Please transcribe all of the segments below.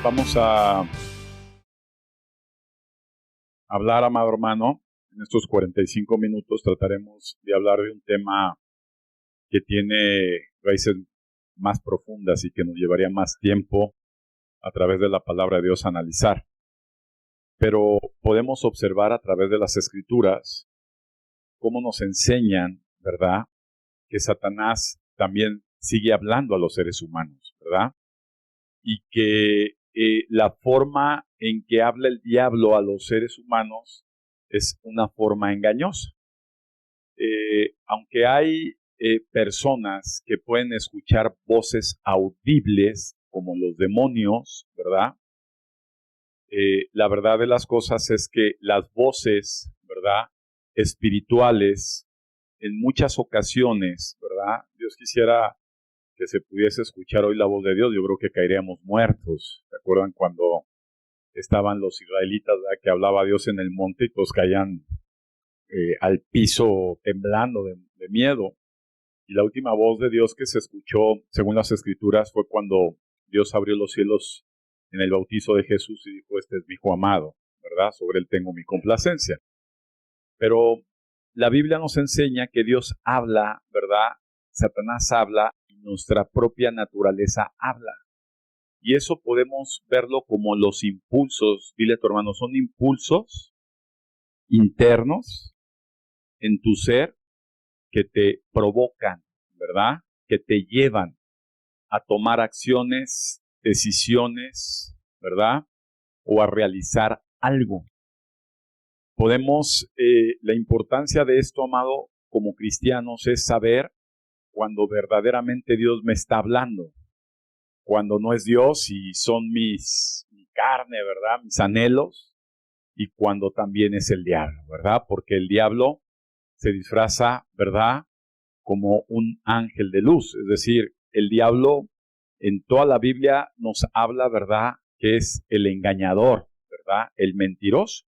Vamos a hablar, amado hermano, en estos 45 minutos trataremos de hablar de un tema que tiene raíces más profundas y que nos llevaría más tiempo a través de la palabra de Dios a analizar. Pero podemos observar a través de las Escrituras cómo nos enseñan, ¿verdad?, que Satanás también sigue hablando a los seres humanos, ¿verdad? Y que la forma en que habla el diablo a los seres humanos es una forma engañosa. Aunque hay personas que pueden escuchar voces audibles como los demonios, ¿verdad? La verdad de las cosas es que las voces, ¿verdad?, espirituales, en muchas ocasiones, ¿verdad? Dios quisiera que se pudiese escuchar hoy la voz de Dios, yo creo que caeríamos muertos. ¿Se acuerdan cuando estaban los israelitas, ¿verdad?, que hablaba Dios en el monte y todos caían al piso temblando de miedo? Y la última voz de Dios que se escuchó, según las Escrituras, fue cuando Dios abrió los cielos en el bautizo de Jesús y dijo: este es mi hijo amado, ¿verdad? Sobre él tengo mi complacencia. Pero la Biblia nos enseña que Dios habla, ¿verdad? Satanás habla y nuestra propia naturaleza habla. Y eso podemos verlo como los impulsos. Dile a tu hermano, son impulsos internos en tu ser que te provocan, ¿verdad? Que te llevan a tomar acciones, decisiones, ¿verdad? O a realizar algo. La importancia de esto, amado, como cristianos, es saber cuando verdaderamente Dios me está hablando, cuando no es Dios y son mi carne, ¿verdad?, mis anhelos, y cuando también es el diablo, ¿verdad? Porque el diablo se disfraza, ¿verdad?, como un ángel de luz. Es decir, el diablo en toda la Biblia nos habla, ¿verdad?, que es el engañador, ¿verdad?, el mentiroso.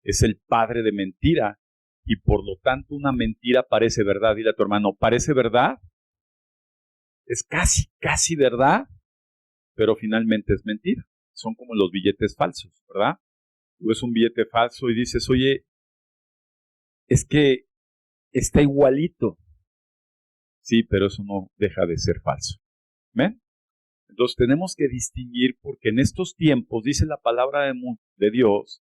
Es el padre de mentira. Y por lo tanto una mentira parece verdad. Dile a tu hermano, parece verdad, es casi verdad, pero finalmente es mentira. Son como los billetes falsos, ¿verdad? Tú ves un billete falso y dices, oye, es que está igualito. Sí, pero eso no deja de ser falso. ¿Ven? Entonces tenemos que distinguir, porque en estos tiempos, dice la palabra de Dios,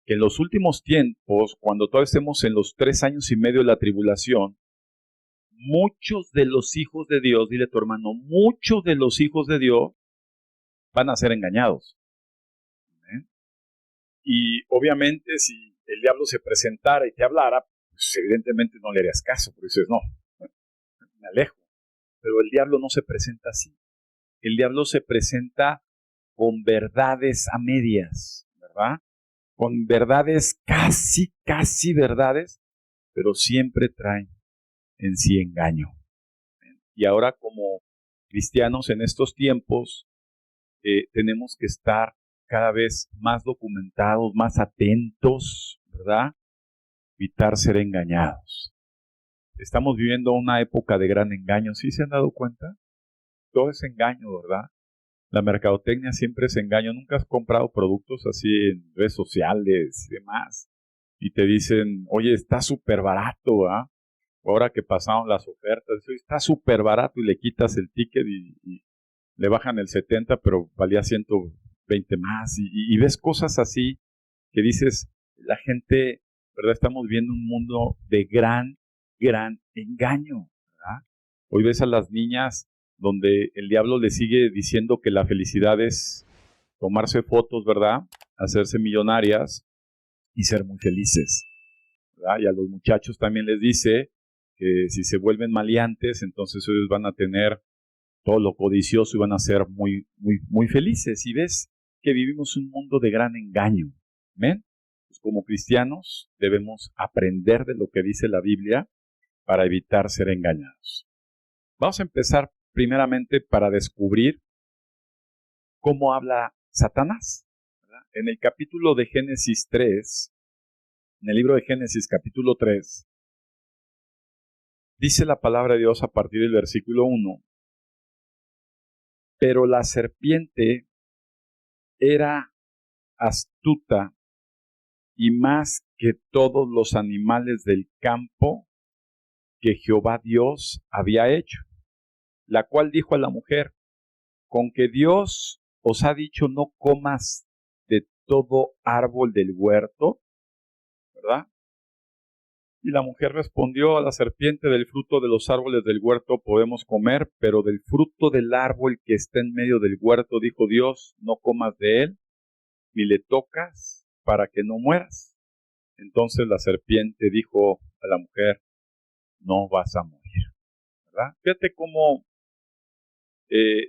que en los últimos tiempos, cuando todavía estemos en los 3 años y medio de la tribulación, muchos de los hijos de Dios, dile a tu hermano, muchos de los hijos de Dios van a ser engañados. ¿Eh? Y obviamente si el diablo se presentara y te hablara, pues evidentemente no le harías caso, porque dices, no, me alejo. Pero el diablo no se presenta así. El diablo se presenta con verdades a medias, ¿verdad? Con verdades casi verdades, pero siempre traen en sí engaño. Y ahora como cristianos en estos tiempos tenemos que estar cada vez más documentados, más atentos, ¿verdad? Evitar ser engañados. Estamos viviendo una época de gran engaño. ¿Sí se han dado cuenta? Todo es engaño, ¿verdad? La mercadotecnia siempre es engaño. ¿Nunca has comprado productos así en redes sociales y demás? Y te dicen, oye, está súper barato, ¿verdad? Ahora que pasaron las ofertas, está súper barato y le quitas el ticket y le bajan el 70, pero valía 120 más. Y ves cosas así que dices, la gente, ¿verdad? Estamos viendo un mundo de gran engaño, ¿verdad? Hoy ves a las niñas donde el diablo le sigue diciendo que la felicidad es tomarse fotos, ¿verdad? Hacerse millonarias y ser muy felices, ¿verdad? Y a los muchachos también les dice que si se vuelven maleantes, entonces ellos van a tener todo lo codicioso y van a ser muy felices. Y ves que vivimos un mundo de gran engaño. ¿Ven? Pues como cristianos debemos aprender de lo que dice la Biblia para evitar ser engañados. Vamos a empezar primeramente para descubrir cómo habla Satanás, ¿verdad? En el capítulo de Génesis 3, en el libro de Génesis capítulo 3, dice la palabra de Dios a partir del versículo 1, pero la serpiente era astuta y más que todos los animales del campo que Jehová Dios había hecho, la cual dijo a la mujer: con que Dios os ha dicho no comas de todo árbol del huerto, ¿verdad? Y la mujer respondió a la serpiente: del fruto de los árboles del huerto podemos comer, pero del fruto del árbol que está en medio del huerto, dijo Dios, no comas de él, ni le tocas, para que no mueras. Entonces la serpiente dijo a la mujer: no vas a morir, ¿verdad? Fíjate cómo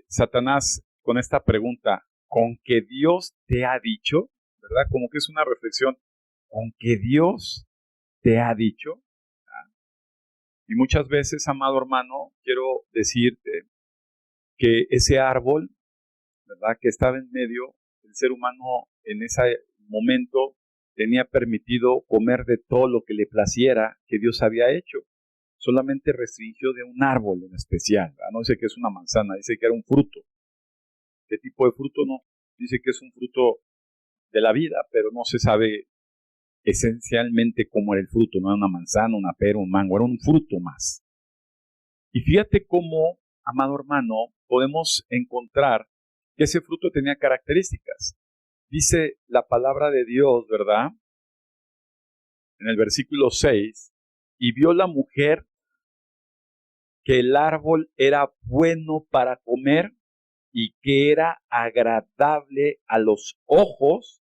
Satanás, con esta pregunta, con que Dios te ha dicho, ¿verdad? Como que es una reflexión, con que Dios te ha dicho. Y muchas veces, amado hermano, quiero decirte que ese árbol, ¿verdad?, que estaba en medio, el ser humano en ese momento tenía permitido comer de todo lo que le placiera que Dios había hecho. Solamente restringió de un árbol en especial, ¿verdad? No dice que es una manzana, dice que era un fruto. ¿Qué tipo de fruto? No, dice que es un fruto de la vida, pero no se sabe esencialmente cómo era el fruto. No era una manzana, una pera, un mango, era un fruto más. Y fíjate cómo, amado hermano, podemos encontrar que ese fruto tenía características. Dice la palabra de Dios, ¿verdad? En el versículo 6, y vio la mujer que el árbol era bueno para comer y que era agradable a los ojos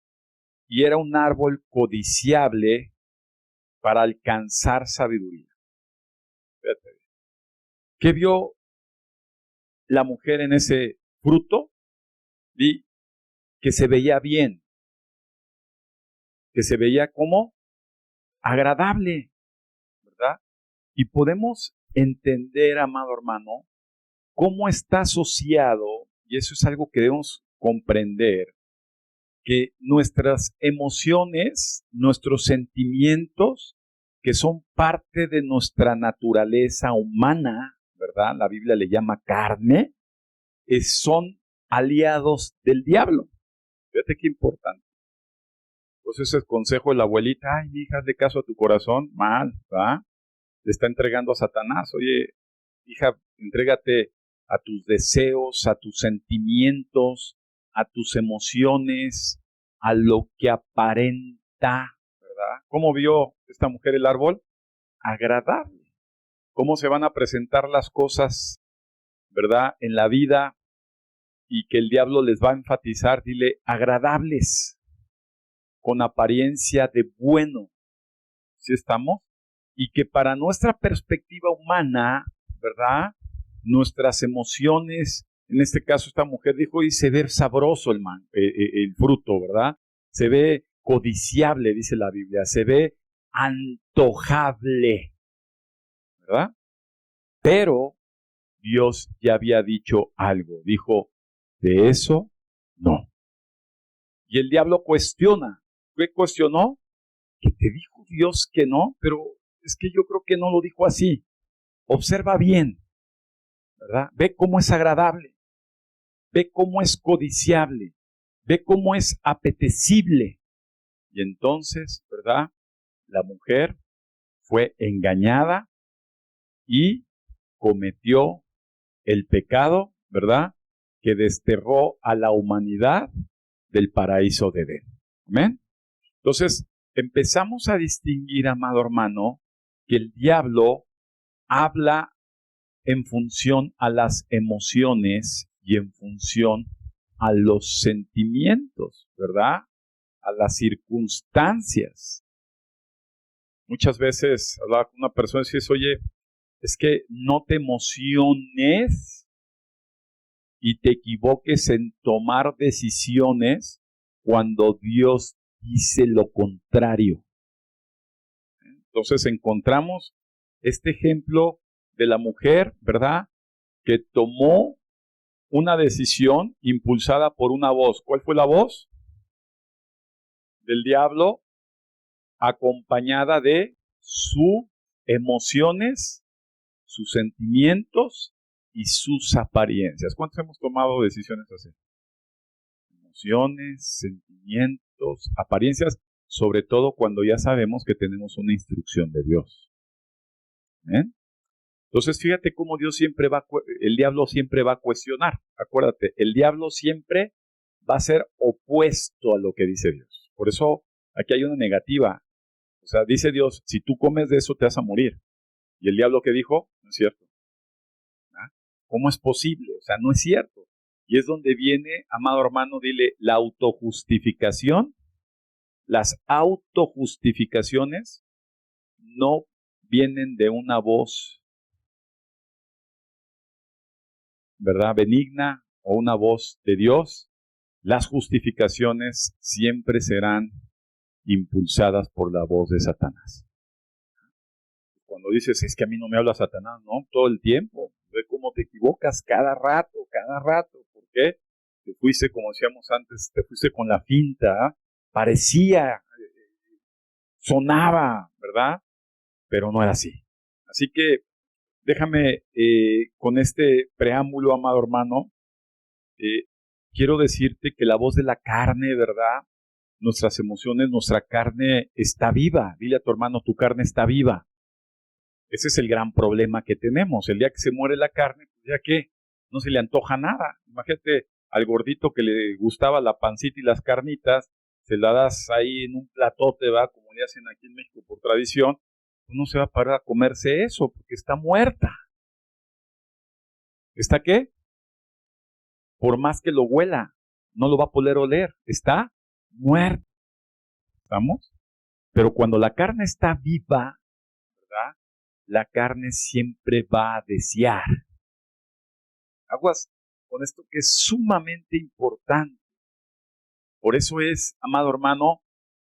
y era un árbol codiciable para alcanzar sabiduría. Fíjate. ¿Qué vio la mujer en ese fruto? Vi que se veía bien, que se veía como agradable, ¿verdad? Y podemos entender, amado hermano, cómo está asociado, y eso es algo que debemos comprender, que nuestras emociones, nuestros sentimientos, que son parte de nuestra naturaleza humana, ¿verdad? La Biblia le llama carne, son aliados del diablo. Fíjate qué importante. Entonces el consejo de la abuelita: ay, hija, hazle caso a tu corazón, mal, ¿verdad? Le está entregando a Satanás. Oye, hija, entrégate a tus deseos, a tus sentimientos, a tus emociones, a lo que aparenta, ¿verdad? ¿Cómo vio esta mujer el árbol? Agradable. ¿Cómo se van a presentar las cosas, ¿verdad?, en la vida y que el diablo les va a enfatizar? Dile, agradables, con apariencia de bueno. ¿Sí estamos? Y que para nuestra perspectiva humana, ¿verdad?, nuestras emociones, en este caso esta mujer dijo, y se ve sabroso el fruto, ¿verdad? Se ve codiciable, dice la Biblia, se ve antojable, ¿verdad? Pero Dios ya había dicho algo, dijo, de eso no. Y el diablo cuestiona. ¿Qué cuestionó? Que te dijo Dios que no, pero es que yo creo que no lo dijo así. Observa bien, ¿verdad? Ve cómo es agradable, ve cómo es codiciable, ve cómo es apetecible. Y entonces, ¿verdad?, la mujer fue engañada y cometió el pecado, ¿verdad?, que desterró a la humanidad del paraíso de Edén. ¿Amén? Entonces, empezamos a distinguir, amado hermano, que el diablo habla en función a las emociones y en función a los sentimientos, ¿verdad?, a las circunstancias. Muchas veces hablaba con una persona y dices, oye, es que no te emociones y te equivoques en tomar decisiones cuando Dios dice lo contrario. Entonces encontramos este ejemplo de la mujer, ¿verdad?, que tomó una decisión impulsada por una voz. ¿Cuál fue la voz? Del diablo, acompañada de sus emociones, sus sentimientos y sus apariencias. ¿Cuántos hemos tomado decisiones así? emociones, sentimientos, apariencias, sobre todo cuando ya sabemos que tenemos una instrucción de Dios. ¿Amén? Entonces, fíjate cómo el diablo siempre va a cuestionar. Acuérdate, el diablo siempre va a ser opuesto a lo que dice Dios. Por eso aquí hay una negativa. O sea, dice Dios, si tú comes de eso te vas a morir. ¿Y el diablo qué dijo? No es cierto. ¿Ah? ¿Cómo es posible? O sea, no es cierto. Y es donde viene, amado hermano, dile, la autojustificación. Las autojustificaciones no vienen de una voz, ¿verdad?, benigna o una voz de Dios. Las justificaciones siempre serán impulsadas por la voz de Satanás. Cuando dices, es que a mí no me habla Satanás, no, todo el tiempo. Ve cómo te equivocas cada rato. ¿Por qué? Te fuiste, como decíamos antes, te fuiste con la finta, ¿eh? Parecía, sonaba, ¿verdad? Pero no era así. Así que déjame, con este preámbulo, amado hermano, quiero decirte que la voz de la carne, ¿verdad? Nuestras emociones, nuestra carne está viva. Dile a tu hermano, tu carne está viva. Ese es el gran problema que tenemos. El día que se muere la carne, pues ya que no se le antoja nada. Imagínate al gordito que le gustaba la pancita y las carnitas, se la das ahí en un platote, ¿va? Como le hacen aquí en México por tradición, pues no se va a parar a comerse eso, porque está muerta. ¿Está qué? Por más que lo huela, no lo va a poder oler. Está muerta. ¿Estamos? Pero cuando la carne está viva, ¿verdad? La carne siempre va a desear. Aguas con esto que es sumamente importante. Por eso es, amado hermano,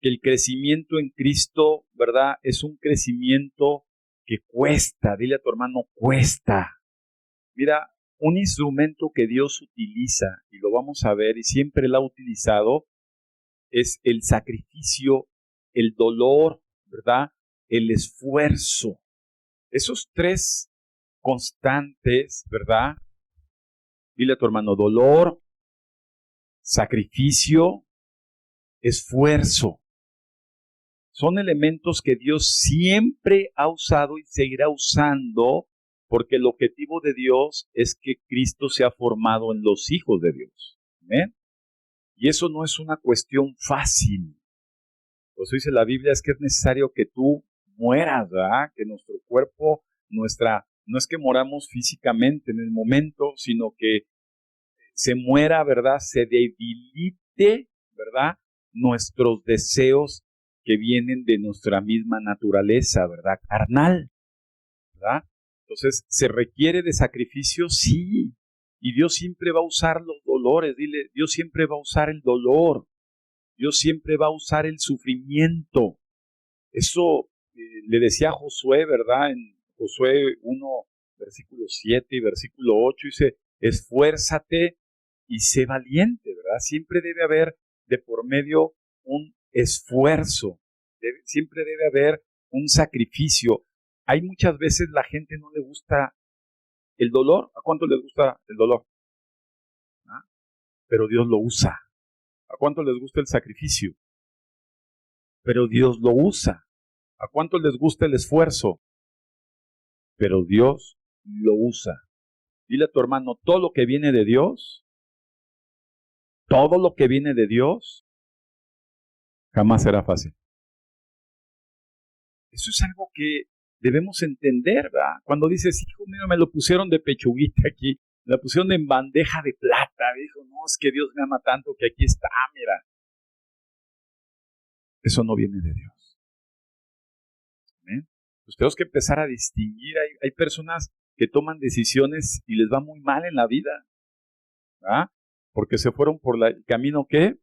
que el crecimiento en Cristo, ¿verdad? Es un crecimiento que cuesta. Dile a tu hermano, cuesta. Mira, un instrumento que Dios utiliza, y lo vamos a ver, y siempre lo ha utilizado, es el sacrificio, el dolor, ¿verdad? El esfuerzo. Esos tres constantes, ¿verdad? Dile a tu hermano, dolor, sacrificio, esfuerzo. Son elementos que Dios siempre ha usado y seguirá usando, porque el objetivo de Dios es que Cristo sea formado en los hijos de Dios. ¿Amén? Y eso no es una cuestión fácil. Por eso dice la Biblia, es que es necesario que tú mueras, ¿verdad? Que nuestro cuerpo, no es que moramos físicamente en el momento, sino que se muera, ¿verdad? Se debilite, ¿verdad? Nuestros deseos que vienen de nuestra misma naturaleza, ¿verdad? Carnal, ¿verdad? Entonces, ¿se requiere de sacrificio? Sí. Y Dios siempre va a usar los dolores, dile, Dios siempre va a usar el dolor. Dios siempre va a usar el sufrimiento. Eso le decía a Josué, ¿verdad? En Josué 1, versículo 7 y versículo 8, dice, esfuérzate y sé valiente, ¿verdad? Siempre debe haber de por medio un esfuerzo, siempre debe haber un sacrificio. Hay muchas veces la gente no le gusta el dolor. ¿A cuánto les gusta el dolor? ¿Ah? Pero Dios lo usa. ¿A cuánto les gusta el sacrificio? Pero Dios lo usa. ¿A cuánto les gusta el esfuerzo? Pero Dios lo usa. Dile a tu hermano, todo lo que viene de Dios, jamás será fácil. Eso es algo que debemos entender, ¿verdad? Cuando dices, hijo mío, me lo pusieron de pechuguita aquí, me lo pusieron en bandeja de plata, dijo, no, es que Dios me ama tanto que aquí está, mira. Eso no viene de Dios. ¿Amén? Pues tenemos que empezar a distinguir. Hay personas que toman decisiones y les va muy mal en la vida, ¿verdad? Porque se fueron por el camino que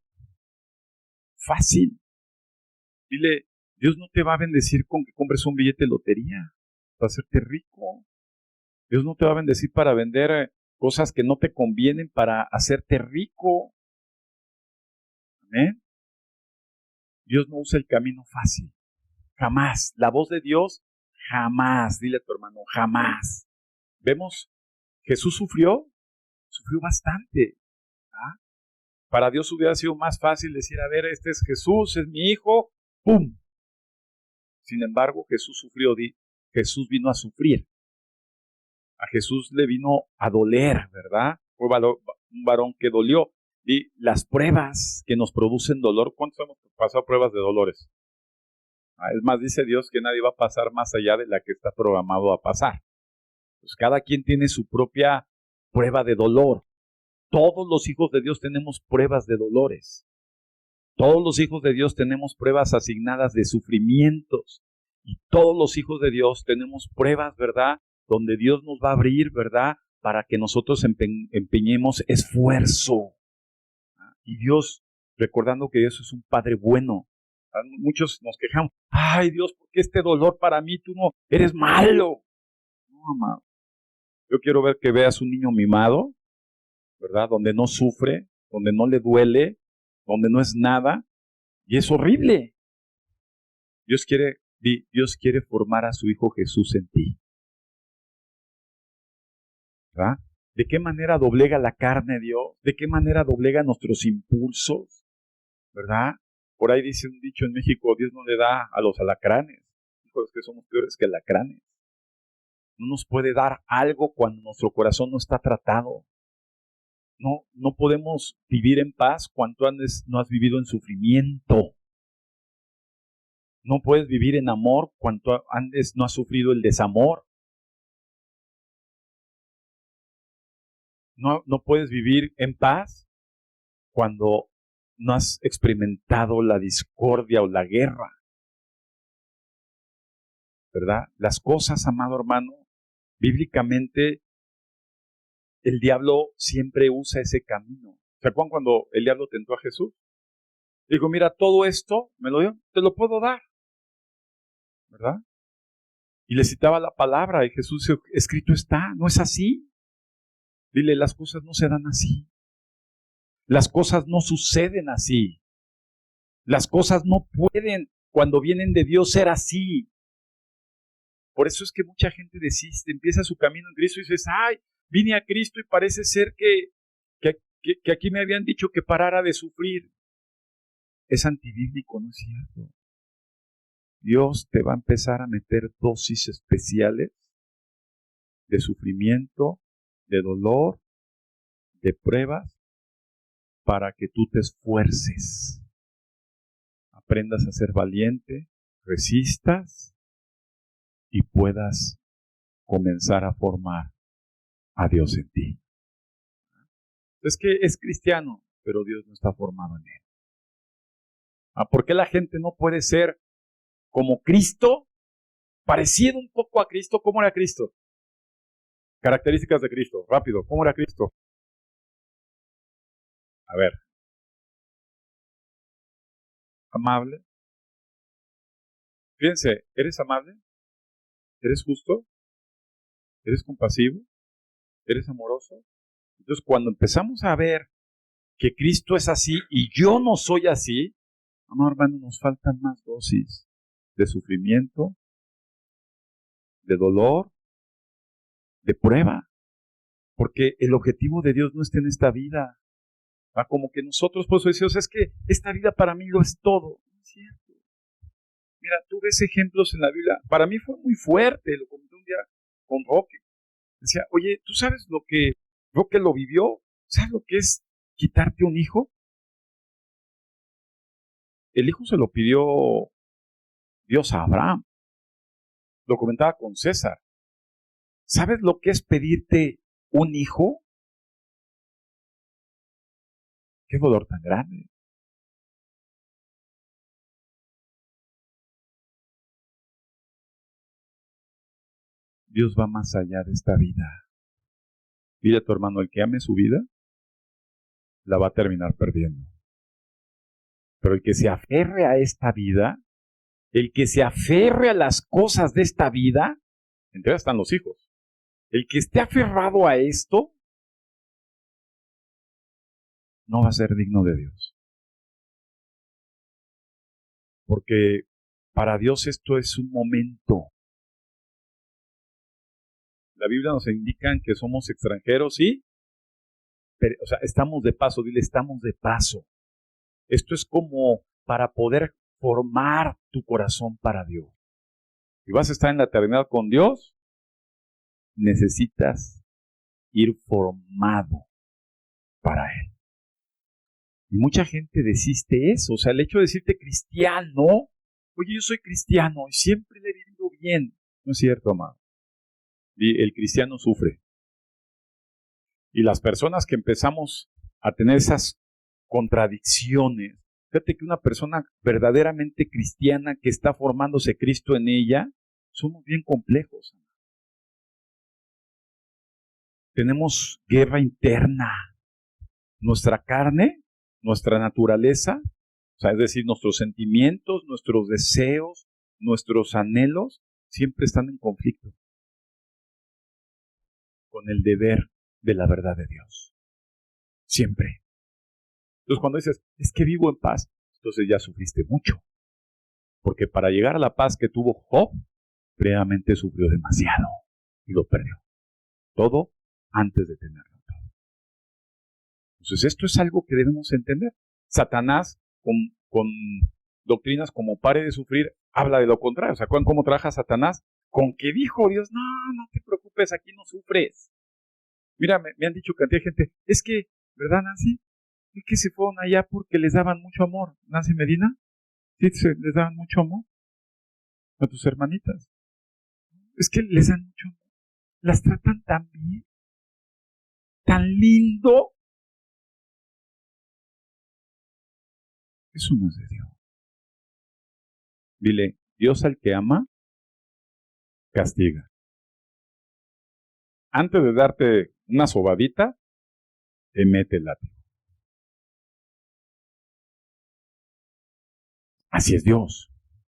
fácil. Dile, Dios no te va a bendecir con que compres un billete de lotería para hacerte rico. Dios no te va a bendecir para vender cosas que no te convienen para hacerte rico. ¿Amén? Dios no usa el camino fácil. Jamás. La voz de Dios, jamás. Dile a tu hermano, jamás. Vemos, Jesús sufrió bastante. ¿Ah? Para Dios hubiera sido más fácil decir, a ver, este es Jesús, es mi hijo, ¡pum! Sin embargo, Jesús vino a sufrir. A Jesús le vino a doler, ¿verdad? Fue un varón que dolió. Y las pruebas que nos producen dolor, ¿cuántos hemos pasado pruebas de dolores? Es más, dice Dios que nadie va a pasar más allá de la que está programado a pasar. Pues cada quien tiene su propia prueba de dolor. Todos los hijos de Dios tenemos pruebas de dolores. Todos los hijos de Dios tenemos pruebas asignadas de sufrimientos. Y todos los hijos de Dios tenemos pruebas, ¿verdad? Donde Dios nos va a abrir, ¿verdad? Para que nosotros empeñemos esfuerzo. Y Dios, recordando que Dios es un Padre bueno. Muchos nos quejamos. Ay, Dios, ¿por qué este dolor para mí? Tú no eres malo. No, amado. Yo quiero ver que veas un niño mimado, ¿verdad? Donde no sufre, donde no le duele, donde no es nada. Y es horrible. Dios quiere formar a su Hijo Jesús en ti. ¿Verdad? ¿De qué manera doblega la carne Dios? ¿De qué manera doblega nuestros impulsos? ¿Verdad? Por ahí dice un dicho en México, Dios no le da a los alacranes. Hijos, que somos peores que alacranes. No nos puede dar algo cuando nuestro corazón no está tratado. No podemos vivir en paz cuando antes no has vivido en sufrimiento. No puedes vivir en amor cuando antes no has sufrido el desamor. No puedes vivir en paz cuando no has experimentado la discordia o la guerra. ¿Verdad? Las cosas, amado hermano, bíblicamente el diablo siempre usa ese camino. ¿Se acuerdan cuando el diablo tentó a Jesús? Dijo, mira, todo esto me lo dio, te lo puedo dar. ¿Verdad? Y le citaba la palabra y Jesús dijo, escrito está, no es así. Dile, las cosas no se dan así. Las cosas no suceden así. Las cosas no pueden, cuando vienen de Dios, ser así. Por eso es que mucha gente desiste, empieza su camino en Cristo y dices, ay, vine a Cristo y parece ser que aquí me habían dicho que parara de sufrir. Es antibíblico, ¿no es cierto? Dios te va a empezar a meter dosis especiales de sufrimiento, de dolor, de pruebas, para que tú te esfuerces, aprendas a ser valiente, resistas y puedas comenzar a formar a Dios en ti. Es que es cristiano, pero Dios no está formado en él. ¿Por qué la gente no puede ser como Cristo? Parecido un poco a Cristo. ¿Cómo era Cristo? Características de Cristo. Rápido, ¿cómo era Cristo? A ver. Amable. Fíjense, ¿eres amable? ¿Eres justo? ¿Eres compasivo? ¿Eres amoroso? Entonces, cuando empezamos a ver que Cristo es así y yo no soy así, no, hermano, nos faltan más dosis de sufrimiento, de dolor, de prueba, porque el objetivo de Dios no está en esta vida. Como que nosotros, pues decimos, es que esta vida para mí lo es todo. No es cierto. Mira, tú ves ejemplos en la Biblia. Para mí fue muy fuerte, lo comenté un día con Roque. Decía, oye, ¿tú sabes lo que Roque lo vivió? ¿Sabes lo que es quitarte un hijo? El hijo se lo pidió Dios a Abraham. Lo comentaba con César. ¿Sabes lo que es pedirte un hijo? Qué dolor tan grande. Dios va más allá de esta vida. Dile a tu hermano, el que ame su vida, la va a terminar perdiendo. Pero el que se aferre a esta vida, el que se aferre a las cosas de esta vida, entre ellas están los hijos, el que esté aferrado a esto, no va a ser digno de Dios. Porque para Dios esto es un momento. La Biblia nos indica que somos extranjeros y estamos de paso, dile, estamos de paso. Esto es como para poder formar tu corazón para Dios. Si vas a estar en la eternidad con Dios, necesitas ir formado para Él. Y mucha gente desiste eso. O sea, el hecho de decirte cristiano, oye, yo soy cristiano y siempre le he vivido bien. No es cierto, amado. Y el cristiano sufre. Y las personas que empezamos a tener esas contradicciones, fíjate que una persona verdaderamente cristiana que está formándose Cristo en ella, somos bien complejos. Tenemos guerra interna. Nuestra carne, nuestra naturaleza, o sea, es decir, nuestros sentimientos, nuestros deseos, nuestros anhelos, siempre están en conflicto con el deber de la verdad de Dios. Siempre. Entonces, cuando dices, es que vivo en paz, entonces ya sufriste mucho. Porque para llegar a la paz que tuvo Job, previamente sufrió demasiado y lo perdió. Todo antes de tenerlo todo. Entonces, esto es algo que debemos entender. Satanás, con doctrinas como pare de sufrir, habla de lo contrario. ¿Se acuerdan cómo trabaja Satanás? Con que dijo Dios, no te preocupes, aquí no sufres. Mira, me han dicho cantidad de gente, es que, ¿verdad, Nancy? Es que se fueron allá porque les daban mucho amor. Nancy Medina, ¿sí les daban mucho amor a tus hermanitas? Es que les dan mucho amor. Las tratan tan bien, tan lindo. Eso no es de Dios. Dile, Dios al que ama, castiga. Antes de darte una sobadita, te mete el látigo. Así es Dios.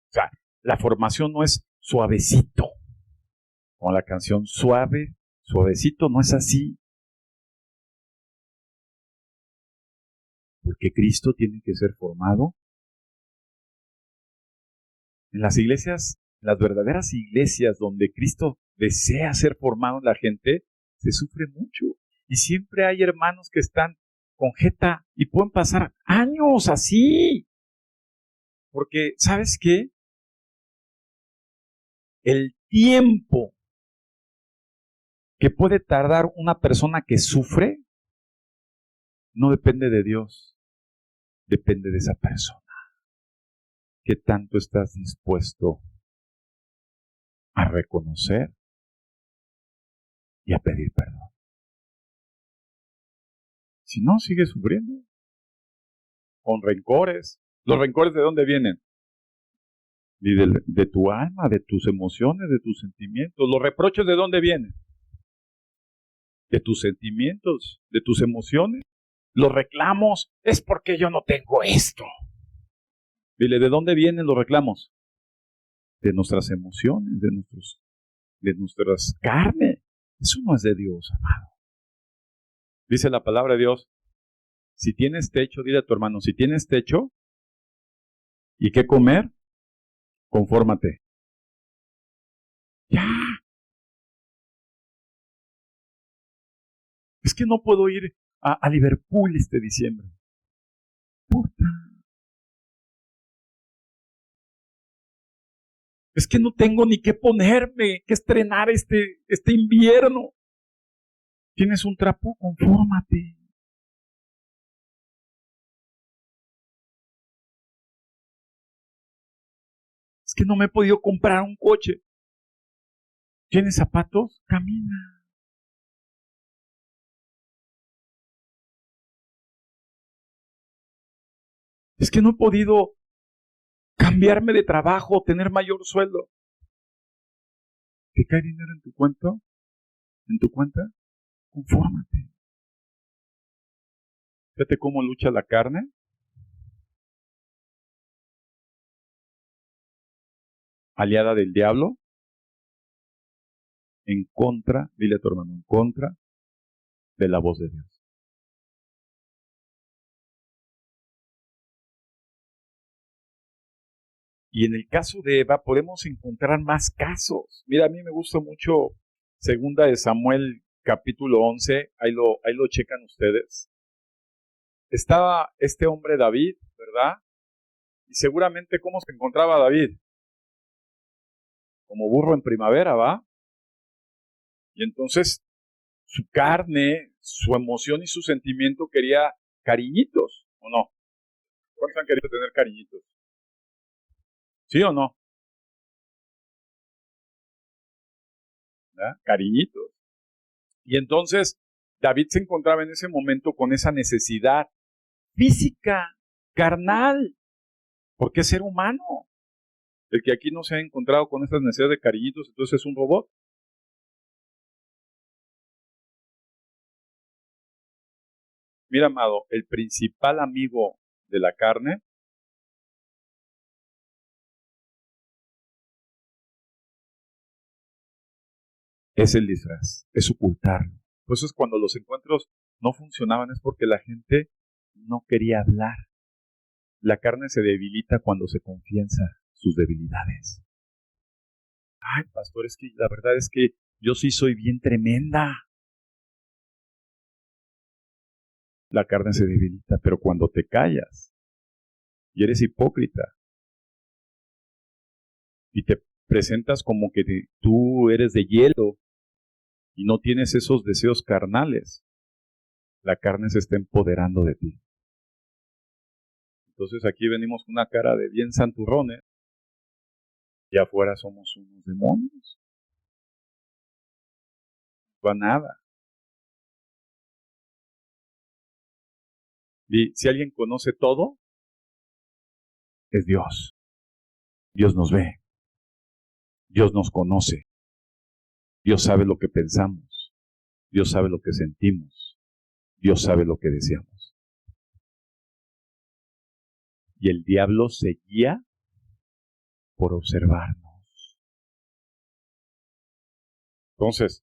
O sea, la formación no es suavecito. Como la canción suave, suavecito, no es así. Porque Cristo tiene que ser formado. En las iglesias, las verdaderas iglesias donde Cristo desea ser formado en la gente, se sufre mucho. Y siempre hay hermanos que están con jeta y pueden pasar años así. Porque, ¿sabes qué? El tiempo que puede tardar una persona que sufre no depende de Dios, depende de esa persona. ¿Qué tanto estás dispuesto a reconocer y a pedir perdón? Si no, sigue sufriendo. Con rencores. ¿Los rencores de dónde vienen? Y de tu alma, de tus emociones, de tus sentimientos. ¿Los reproches de dónde vienen? De tus sentimientos, de tus emociones. Los reclamos es porque yo no tengo esto. Dile, ¿de dónde vienen los reclamos? De nuestras emociones, de nuestras carnes. Eso no es de Dios, amado. Dice la palabra de Dios, si tienes techo, dile a tu hermano, si tienes techo y qué comer, confórmate. Ya. Es que no puedo ir a Liverpool este diciembre. Puta. Es que no tengo ni qué ponerme, qué estrenar este invierno. ¿Tienes un trapo? Confórmate. Es que no me he podido comprar un coche. ¿Tienes zapatos? Camina. Es que no he podido cambiarme de trabajo, tener mayor sueldo. ¿Te cae dinero en tu cuenta? ¿En tu cuenta? Confórmate. Fíjate cómo lucha la carne. Aliada del diablo. En contra, dile a tu hermano, en contra de la voz de Dios. Y en el caso de Eva podemos encontrar más casos. Mira, a mí me gusta mucho 2 de Samuel capítulo 11, ahí lo checan ustedes. Estaba este hombre David, ¿verdad? Y seguramente, ¿cómo se encontraba David? Como burro en primavera, ¿va? Y entonces su carne, su emoción y su sentimiento quería cariñitos, ¿o no? ¿Cuántos han querido tener cariñitos? ¿Sí o no? ¿Verdad? Cariñitos. Y entonces David se encontraba en ese momento con esa necesidad física, carnal, porque es ser humano. El que aquí no se ha encontrado con esas necesidades de cariñitos, entonces es un robot. Mira, amado, el principal amigo de la carne es el disfraz, es ocultarlo. Por eso es cuando los encuentros no funcionaban, es porque la gente no quería hablar. La carne se debilita cuando se confiesa sus debilidades. Ay, pastor, es que la verdad es que yo sí soy bien tremenda. La carne se debilita, pero cuando te callas y eres hipócrita y te presentas como que tú eres de hielo y no tienes esos deseos carnales, la carne se está empoderando de ti. Entonces aquí venimos con una cara de bien santurrones y afuera somos unos demonios. No va nada. Y si alguien conoce todo, es Dios. Dios nos ve. Dios nos conoce. Dios sabe lo que pensamos. Dios sabe lo que sentimos. Dios sabe lo que deseamos. Y el diablo se guía por observarnos. Entonces,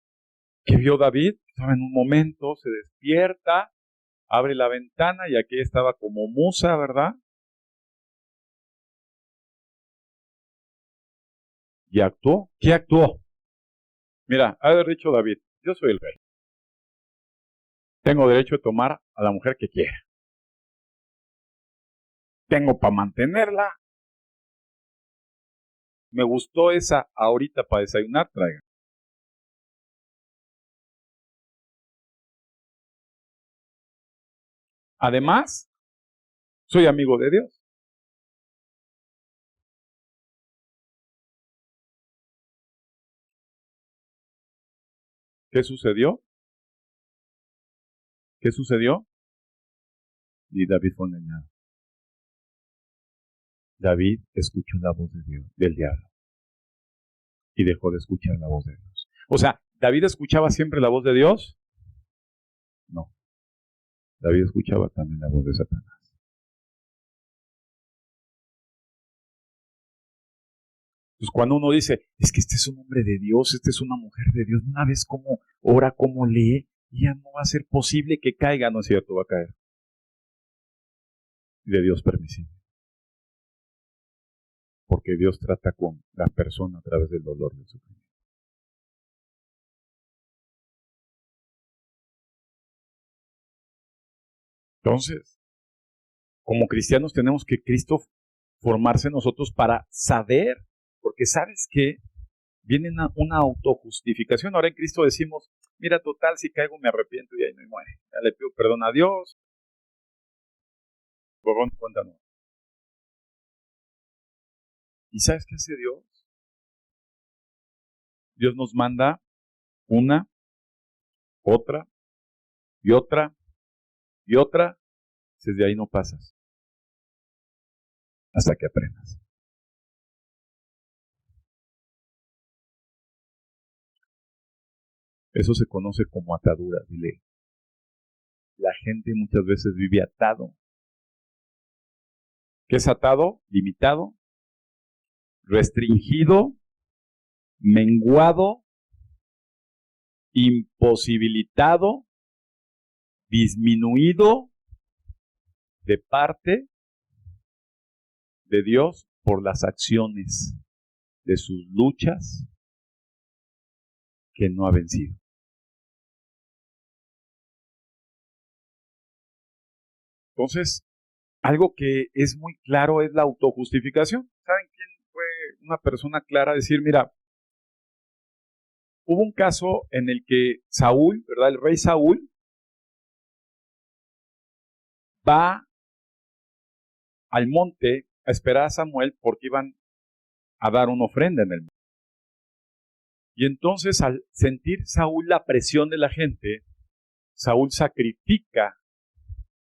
¿qué vio David? Estaba en un momento, se despierta, abre la ventana y aquí estaba como musa, ¿verdad? Y actuó. ¿Qué actuó? Mira, ha de haber dicho David, yo soy el rey. Tengo derecho de tomar a la mujer que quiera. Tengo para mantenerla. Me gustó esa ahorita para desayunar, traigan. Además, soy amigo de Dios. ¿Qué sucedió? ¿Qué sucedió? Y David fue engañado. David escuchó la voz de Dios, del diablo, y dejó de escuchar la voz de Dios. O sea, ¿David escuchaba siempre la voz de Dios? No. David escuchaba también la voz de Satanás. Entonces, cuando uno dice, es que este es un hombre de Dios, este es una mujer de Dios, una vez cómo ora, cómo lee, ya no va a ser posible que caiga, no es cierto, va a caer. De Dios permisible. Porque Dios trata con la persona a través del dolor del sufrimiento. Entonces, como cristianos tenemos que Cristo formarse en nosotros para saber, porque sabes que viene una autojustificación. Ahora en Cristo decimos, mira, total, si caigo me arrepiento y ahí no muere. Ya le pido perdón a Dios. Borrón, cuenta no. ¿Y sabes qué hace Dios? Dios nos manda una, otra y otra y otra. Desde ahí no pasas hasta que aprendas. Eso se conoce como atadura, dile. La gente muchas veces vive atado. ¿Qué es atado? Limitado, restringido, menguado, imposibilitado, disminuido de parte de Dios por las acciones de sus luchas que no ha vencido. Entonces, algo que es muy claro es la autojustificación. ¿Saben quién fue una persona clara a decir, mira, hubo un caso en el que Saúl, ¿verdad? El rey Saúl va al monte a esperar a Samuel porque iban a dar una ofrenda en el monte. Y entonces, al sentir Saúl la presión de la gente, Saúl sacrifica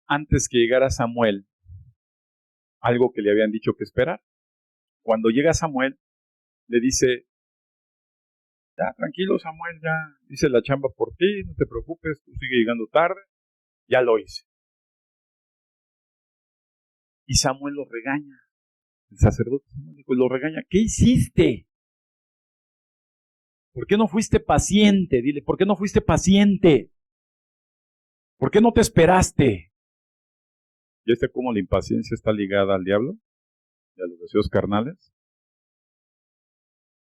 antes que llegara Samuel algo que le habían dicho que esperar. Cuando llega Samuel, le dice, ya, tranquilo Samuel, ya hice la chamba por ti, no te preocupes, tú sigue llegando tarde, ya lo hice. Y Samuel lo regaña, el sacerdote lo regaña, ¿qué hiciste? ¿Por qué no fuiste paciente? Dile, ¿por qué no fuiste paciente? ¿Por qué no te esperaste? ¿Ya está cómo la impaciencia está ligada al diablo y a los deseos carnales?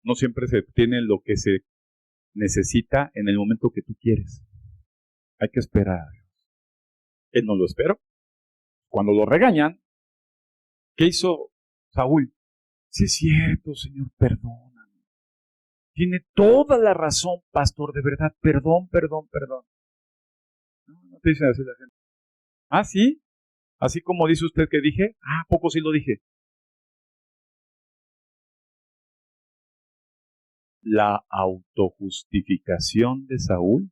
No siempre se obtiene lo que se necesita en el momento que tú quieres. Hay que esperar a Dios. Él no lo esperó. Cuando lo regañan, ¿qué hizo Saúl? Sí es cierto, Señor, perdóname. Tiene toda la razón, pastor, de verdad, perdón. No te dicen así la gente. Ah, sí, así como dice usted que dije. Ah, poco sí lo dije. La autojustificación de Saúl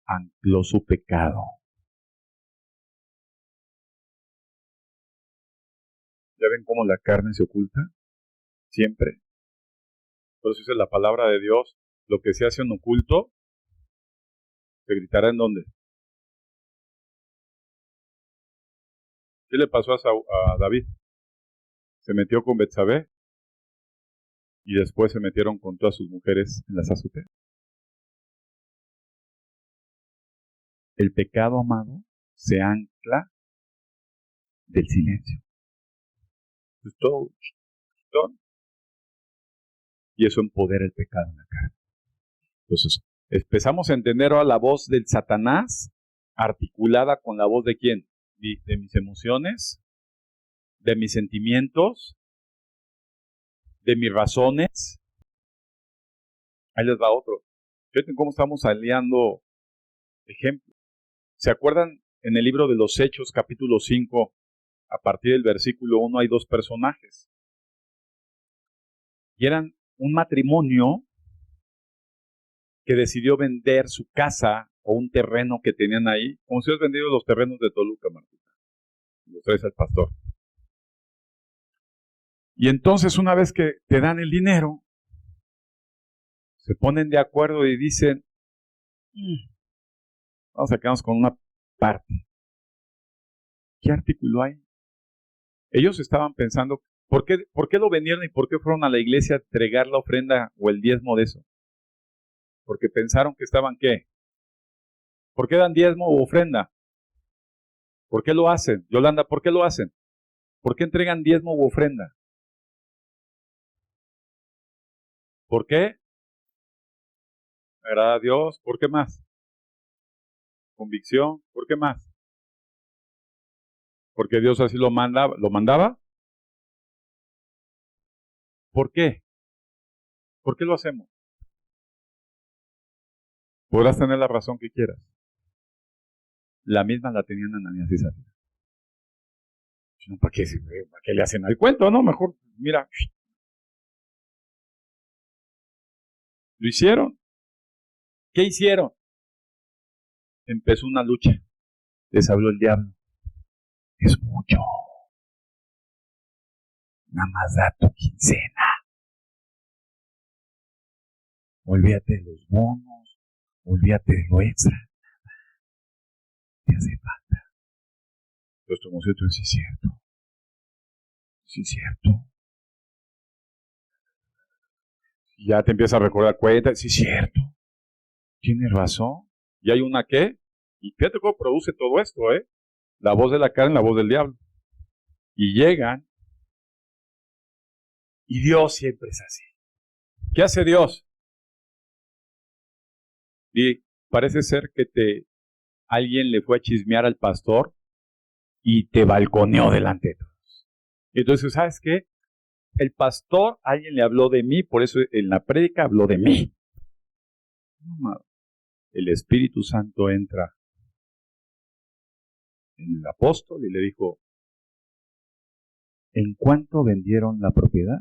ancló su pecado. ¿Ya ven cómo la carne se oculta? Siempre. Por eso dice la palabra de Dios, lo que se hace en oculto, se gritará en dónde. ¿Qué le pasó a David? Se metió con Betsabé y después se metieron con todas sus mujeres en las azoteas. El pecado, amado, se ancla del silencio. Es todo. Y eso empodera el pecado en la carne. Entonces, empezamos a entender ahora la voz del Satanás articulada con la voz de ¿quién? De mis emociones, de mis sentimientos, de mis razones. Ahí les va otro. Fíjense cómo estamos aliando ejemplos. ¿Se acuerdan en el libro de los Hechos, capítulo 5, a partir del versículo 1 hay dos personajes? Y eran un matrimonio que decidió vender su casa o un terreno que tenían ahí, como si hubieras vendido los terrenos de Toluca, Martita. Los traes al pastor. Y entonces, una vez que te dan el dinero, se ponen de acuerdo y dicen, vamos a quedarnos con una parte. ¿Qué artículo hay? Ellos estaban pensando, ¿por qué lo vendieron y por qué fueron a la iglesia a entregar la ofrenda o el diezmo de eso? Porque pensaron que estaban, ¿qué? ¿Por qué dan diezmo o ofrenda? ¿Por qué lo hacen? Yolanda, ¿por qué lo hacen? ¿Por qué entregan diezmo u ofrenda? ¿Por qué? Agrada a Dios. ¿Por qué más? Convicción. ¿Por qué más? Porque Dios así lo mandaba. ¿Por qué? ¿Por qué lo hacemos? Podrás tener la razón que quieras. La misma la tenían Ananías y Zafira. ¿Para qué le hacen al cuento? No, mejor, mira. Lo hicieron. ¿Qué hicieron? Empezó una lucha. Les habló el diablo. Es mucho. Nada más da tu quincena. Olvídate de los bonos. Olvídate de lo extra. Te hace falta. Entonces tu emoción sí es cierto. Sí es cierto. Y ya te empieza a recordar cuentas. Sí es cierto. Tienes razón. Y hay una que. Y fíjate cómo produce todo esto, La voz de la carne, la voz del diablo. Y llegan. Y Dios siempre es así. ¿Qué hace Dios? Y parece ser que te alguien le fue a chismear al pastor y te balconeó delante de todos. Y entonces, ¿sabes qué? El pastor, alguien le habló de mí, por eso en la prédica habló de mí. El Espíritu Santo entra en el apóstol y le dijo, ¿en cuánto vendieron la propiedad?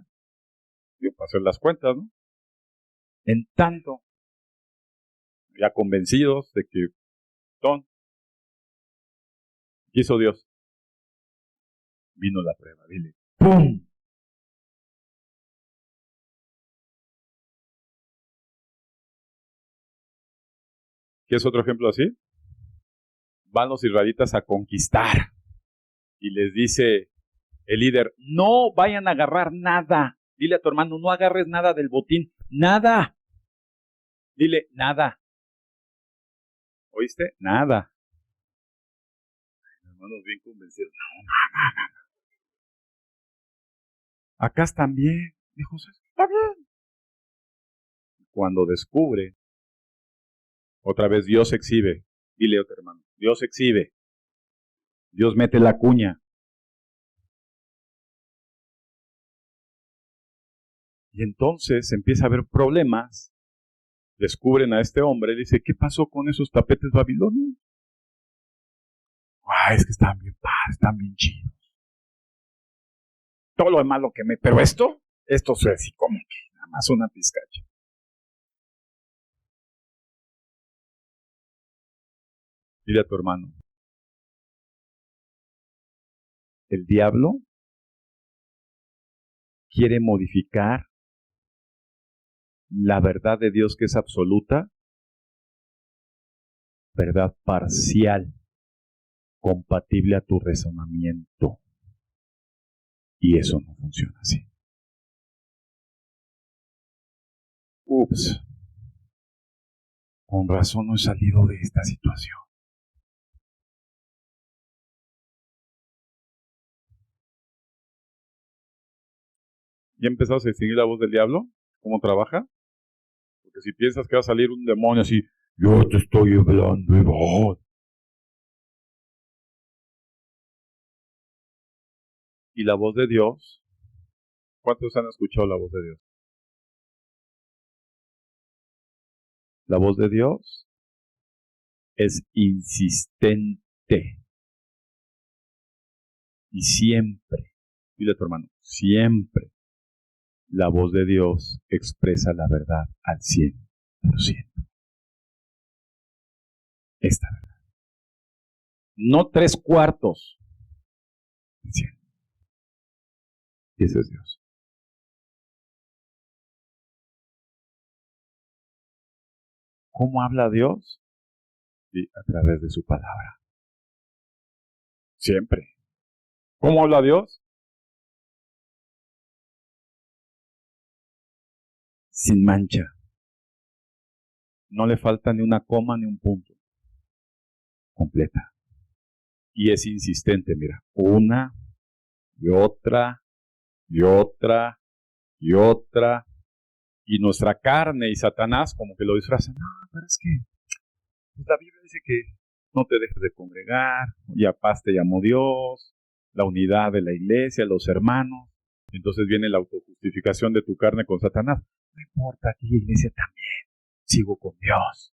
Yo para hacer las cuentas, ¿no? En tanto, ya convencidos de que son. ¿Qué hizo Dios? Vino la prueba, dile, ¡pum! ¿Qué es otro ejemplo así? Van los israelitas a conquistar y les dice el líder, no vayan a agarrar nada. Dile a tu hermano, no agarres nada del botín, nada. Dile, nada. ¿Oíste? Nada. Hermanos bien convencidos. No. Acá están bien. Dijo, está bien. Cuando descubre, otra vez Dios exhibe. Dile a otro hermano, Dios exhibe. Dios mete la cuña. Y entonces empieza a haber problemas. Descubren a este hombre. Dice, ¿qué pasó con esos tapetes babilonios? Es que están bien padres, están bien chidos. Todo lo demás lo quemé. Pero esto fue así como que nada más una pizcacha. Dile a tu hermano, el diablo quiere modificar la verdad de Dios que es absoluta, verdad parcial, compatible a tu razonamiento. Y eso no funciona así. Ups. Con razón no he salido de esta situación. ¿Ya empezaste a distinguir la voz del diablo? ¿Cómo trabaja? Porque si piensas que va a salir un demonio así, yo te estoy hablando de voz. Y la voz de Dios, ¿cuántos han escuchado la voz de Dios? La voz de Dios es insistente. Y siempre, dile a tu hermano, siempre la voz de Dios expresa la verdad al 100%. Esta verdad. No 3/4. 100. Y ese es Dios. ¿Cómo habla Dios? Sí, a través de su palabra. Siempre. ¿Cómo habla Dios? Sin mancha. No le falta ni una coma ni un punto. Completa. Y es insistente, mira. Una y otra y otra y otra. Y nuestra carne y Satanás como que lo disfrazan. No, pero es que pues la Biblia dice que no te dejes de congregar, ya paz te llamó Dios, la unidad de la iglesia, los hermanos. Entonces viene la autojustificación de tu carne con Satanás. No importa, aquí la iglesia también. Sigo con Dios.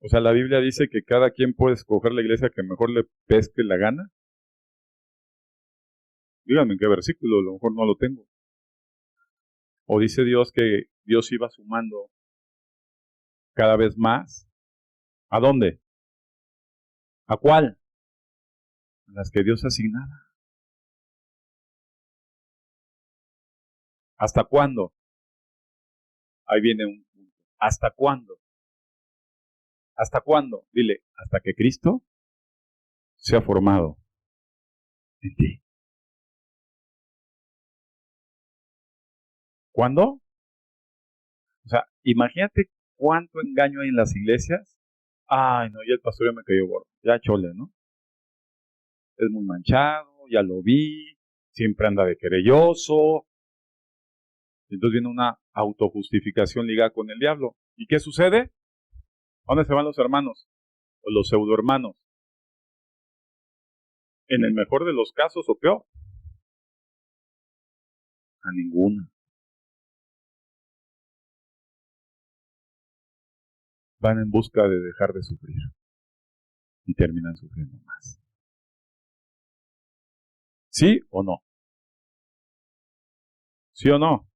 O sea, la Biblia dice que cada quien puede escoger la iglesia que mejor le pesque la gana. Díganme en qué versículo, a lo mejor no lo tengo. O dice Dios que Dios iba sumando cada vez más. ¿A dónde? ¿A cuál? A las que Dios asignaba. ¿Hasta cuándo? Ahí viene un punto. ¿Hasta cuándo? ¿Hasta cuándo? Dile, hasta que Cristo sea formado en ti. ¿Cuándo? O sea, imagínate cuánto engaño hay en las iglesias. Ay, no, ya el pastor ya me cayó gordo. Ya chole, ¿no? Es muy manchado, ya lo vi, siempre anda de querelloso. Entonces viene una autojustificación ligada con el diablo. ¿Y qué sucede? ¿A dónde se van los hermanos? O los pseudohermanos. En el mejor de los casos, o peor, a ninguna. Van en busca de dejar de sufrir y terminan sufriendo más. ¿Sí o no? ¿Sí o no?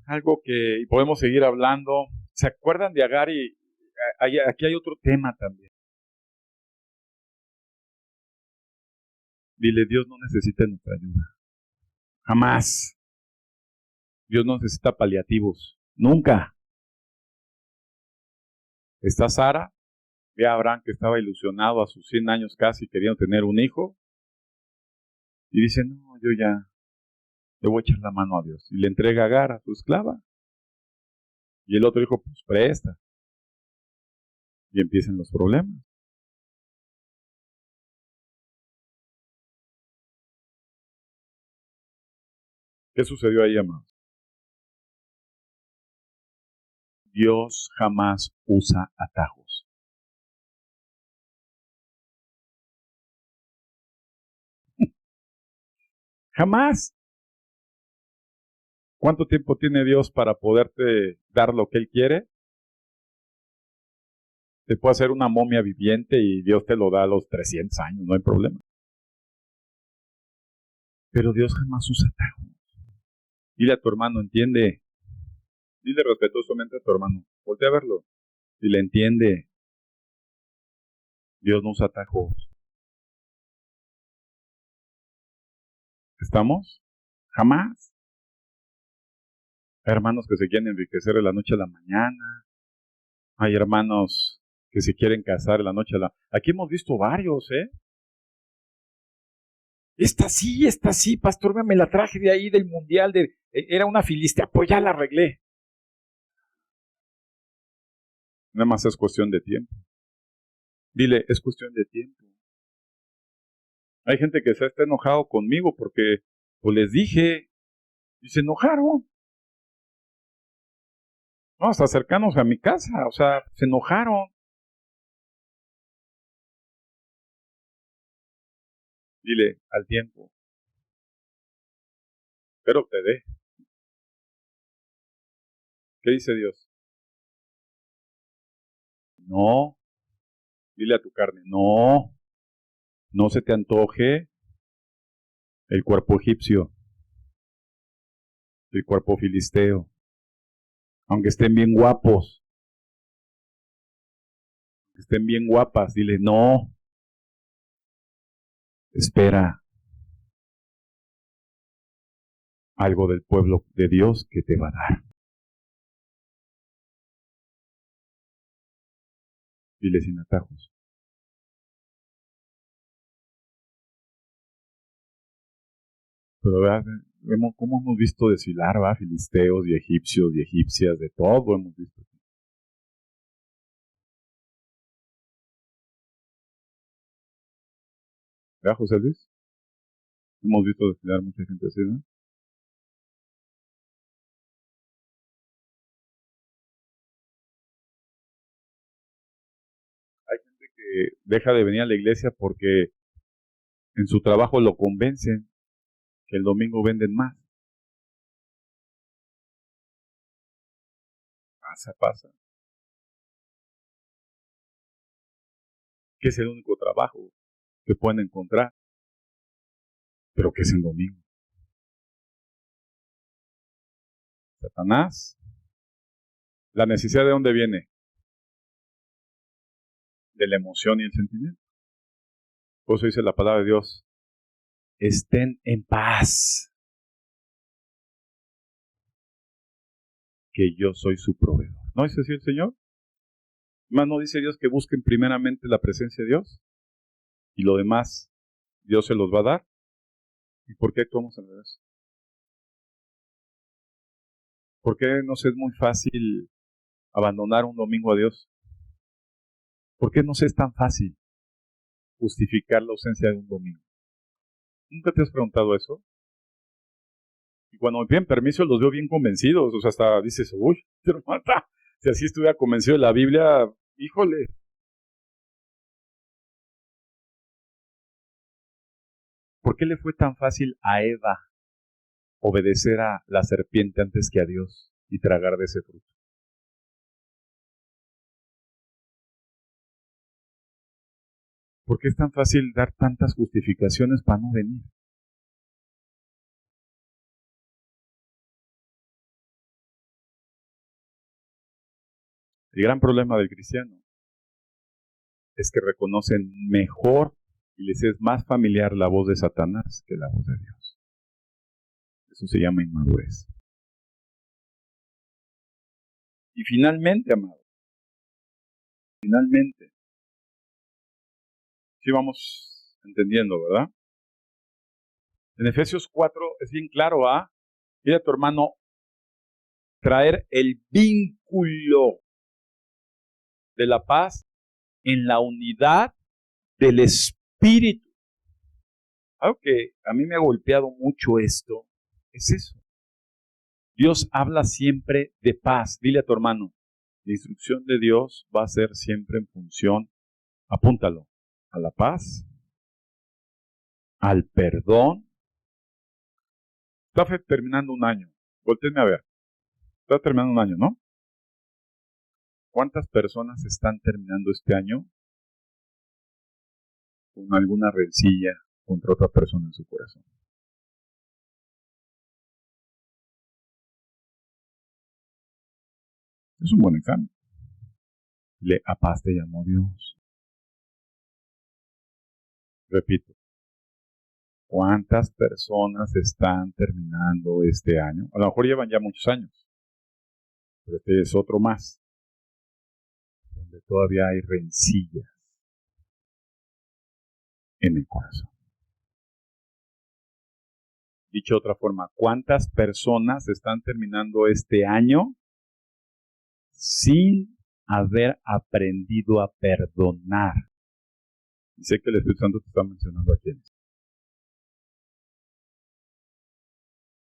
Algo que y podemos seguir hablando. ¿Se acuerdan de Agar? Y aquí hay otro tema también. Dile, Dios no necesita nuestra ayuda. Jamás. Dios no necesita paliativos. Nunca. Está Sara, ve a Abraham que estaba ilusionado a sus 100 años casi, querían tener un hijo. Y dice, no, yo ya le voy a echar la mano a Dios. Y le entrega a Agar, a su esclava. Y el otro dijo, pues presta. Y empiezan los problemas. ¿Qué sucedió ahí, amados? Dios jamás usa atajos. Jamás. ¿Cuánto tiempo tiene Dios para poderte dar lo que Él quiere? Te puede hacer una momia viviente y Dios te lo da a los 300 años, no hay problema. Pero Dios jamás usa atajos. Dile a tu hermano, entiende. Dile respetuosamente a tu hermano, voltea a verlo. Si le entiende, Dios no usa atajos. ¿Estamos? Jamás. Hay hermanos que se quieren enriquecer de la noche a la mañana. Hay hermanos que se quieren casar de la noche a la... Aquí hemos visto varios, ¿eh? Esta sí, pastor, me la traje de ahí del mundial, era una filistea, pues ya la arreglé. Nada más es cuestión de tiempo. Dile, es cuestión de tiempo. Hay gente que se está enojado conmigo porque pues les dije y se enojaron. No, hasta cercanos a mi casa, o sea, se enojaron. Dile, al tiempo. Pero te dé. ¿Qué dice Dios? No. Dile a tu carne, no. No se te antoje el cuerpo egipcio, el cuerpo filisteo. Aunque estén bien guapos, que estén bien guapas, dile, no, espera algo del pueblo de Dios que te va a dar. Dile sin atajos. Pero vean, cómo hemos visto desfilar, ¿va? Filisteos y egipcios y egipcias, de todo hemos visto. ¿Verdad, José Luis? Hemos visto desfilar mucha gente así, ¿no? Hay gente que deja de venir a la iglesia porque en su trabajo lo convencen que el domingo venden más. Pasa. Que es el único trabajo que pueden encontrar, pero que es el domingo. Satanás, la necesidad de dónde viene? De la emoción y el sentimiento. Por eso dice la palabra de Dios, estén en paz, que yo soy su proveedor. ¿No dice así el Señor? Más no dice Dios que busquen primeramente la presencia de Dios y lo demás Dios se los va a dar. ¿Y por qué actuamos al revés? ¿Por qué nos es muy fácil abandonar un domingo a Dios? ¿Por qué nos es tan fácil? justificar la ausencia de un domingo. ¿Nunca te has preguntado eso? Y cuando me piden permiso los veo bien convencidos, o sea, hasta dices, uy, hermana, si así estuviera convencido de la Biblia, híjole. ¿Por qué le fue tan fácil a Eva obedecer a la serpiente antes que a Dios y tragar de ese fruto? ¿Por qué es tan fácil dar tantas justificaciones para no venir? El gran problema del cristiano es que reconocen mejor y les es más familiar la voz de Satanás que la voz de Dios. Eso se llama inmadurez. Y finalmente, amado, finalmente, sí vamos entendiendo, ¿verdad? En Efesios 4 es bien claro, dile a tu hermano, traer el vínculo de la paz en la unidad del Espíritu. Algo que a mí me ha golpeado mucho esto es eso. Dios habla siempre de paz. Dile a tu hermano, la instrucción de Dios va a ser siempre en función, apúntalo, a la paz, al perdón. Está terminando un año. Voltéenme a ver. Está terminando un año, ¿no? ¿Cuántas personas están terminando este año con alguna rencilla contra otra persona en su corazón? Es un buen examen. A paz te llamó Dios. Repito, ¿cuántas personas están terminando este año? A lo mejor llevan ya muchos años, pero este es otro más, donde todavía hay rencillas en el corazón. Dicho de otra forma, ¿cuántas personas están terminando este año sin haber aprendido a perdonar? Y sé que el Espíritu Santo te está mencionando a quienes.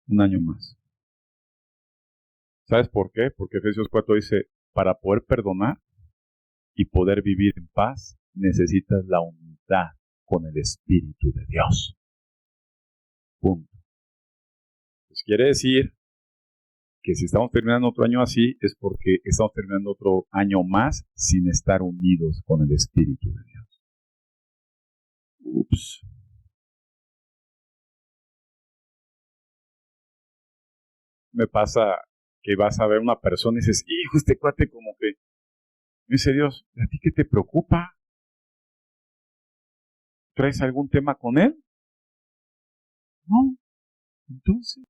Un año más. ¿Sabes por qué? Porque Efesios 4 dice, para poder perdonar y poder vivir en paz, necesitas la unidad con el Espíritu de Dios. Punto. Pues quiere decir que si estamos terminando otro año así, es porque estamos terminando otro año más sin estar unidos con el Espíritu de Dios. Ups. Me pasa que vas a ver una persona y dices, hijo, este cuate como que, me dice Dios, ¿a ti qué te preocupa? ¿Traes algún tema con él? No, entonces,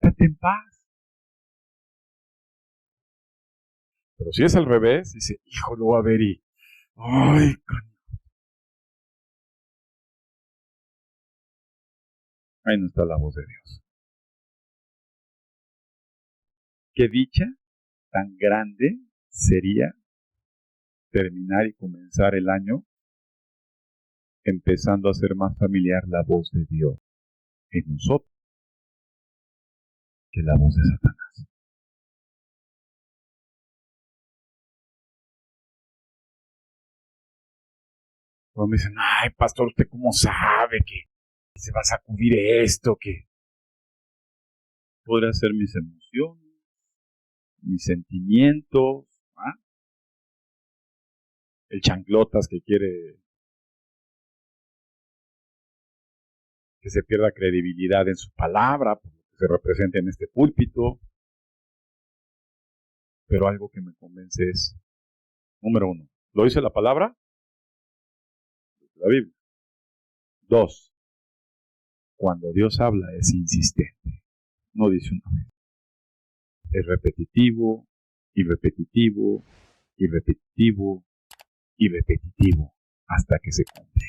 date en paz. Pero si es al revés, dice, hijo, lo voy a ver y, ay, ahí no está la voz de Dios. Qué dicha tan grande sería terminar y comenzar el año empezando a hacer más familiar la voz de Dios en nosotros que la voz de Satanás. Cuando me dicen, ay, pastor, ¿usted cómo sabe que se va a sacudir esto? Que podrá ser mis emociones, mis sentimientos, el chanclotas que quiere que se pierda credibilidad en su palabra, por lo que se representa en este púlpito. Pero algo que me convence es, número uno, ¿lo dice la palabra? La Biblia. Dos, cuando Dios habla es insistente, no dice una vez. Es repetitivo, y repetitivo, y repetitivo, y repetitivo, hasta que se cumple.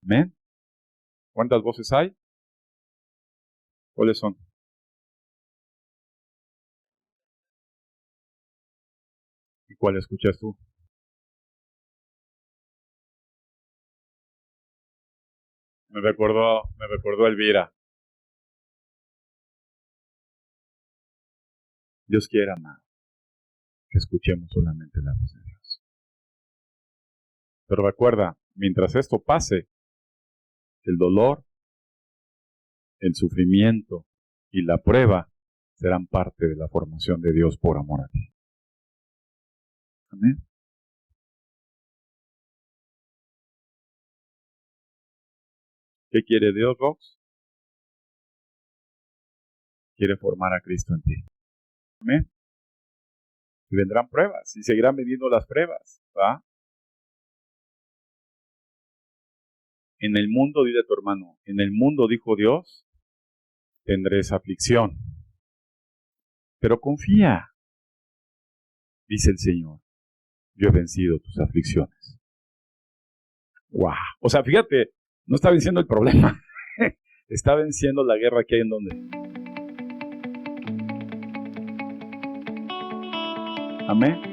¿Amén? ¿Cuántas voces hay? ¿Cuáles son? ¿Y cuál escuchas tú? Me recordó Elvira. Dios quiera, amado, que escuchemos solamente la voz de Dios. Pero recuerda, mientras esto pase, el dolor, el sufrimiento y la prueba serán parte de la formación de Dios por amor a ti. Amén. ¿Qué quiere Dios, Rox? Quiere formar a Cristo en ti. Amén. Y vendrán pruebas y seguirán viniendo las pruebas, ¿va? En el mundo, dile a tu hermano, en el mundo, dijo Dios, tendréis aflicción. Pero confía, dice el Señor, yo he vencido tus aflicciones. ¡Wow! O sea, fíjate, no está venciendo el problema, está venciendo la guerra que hay en donde. Amén.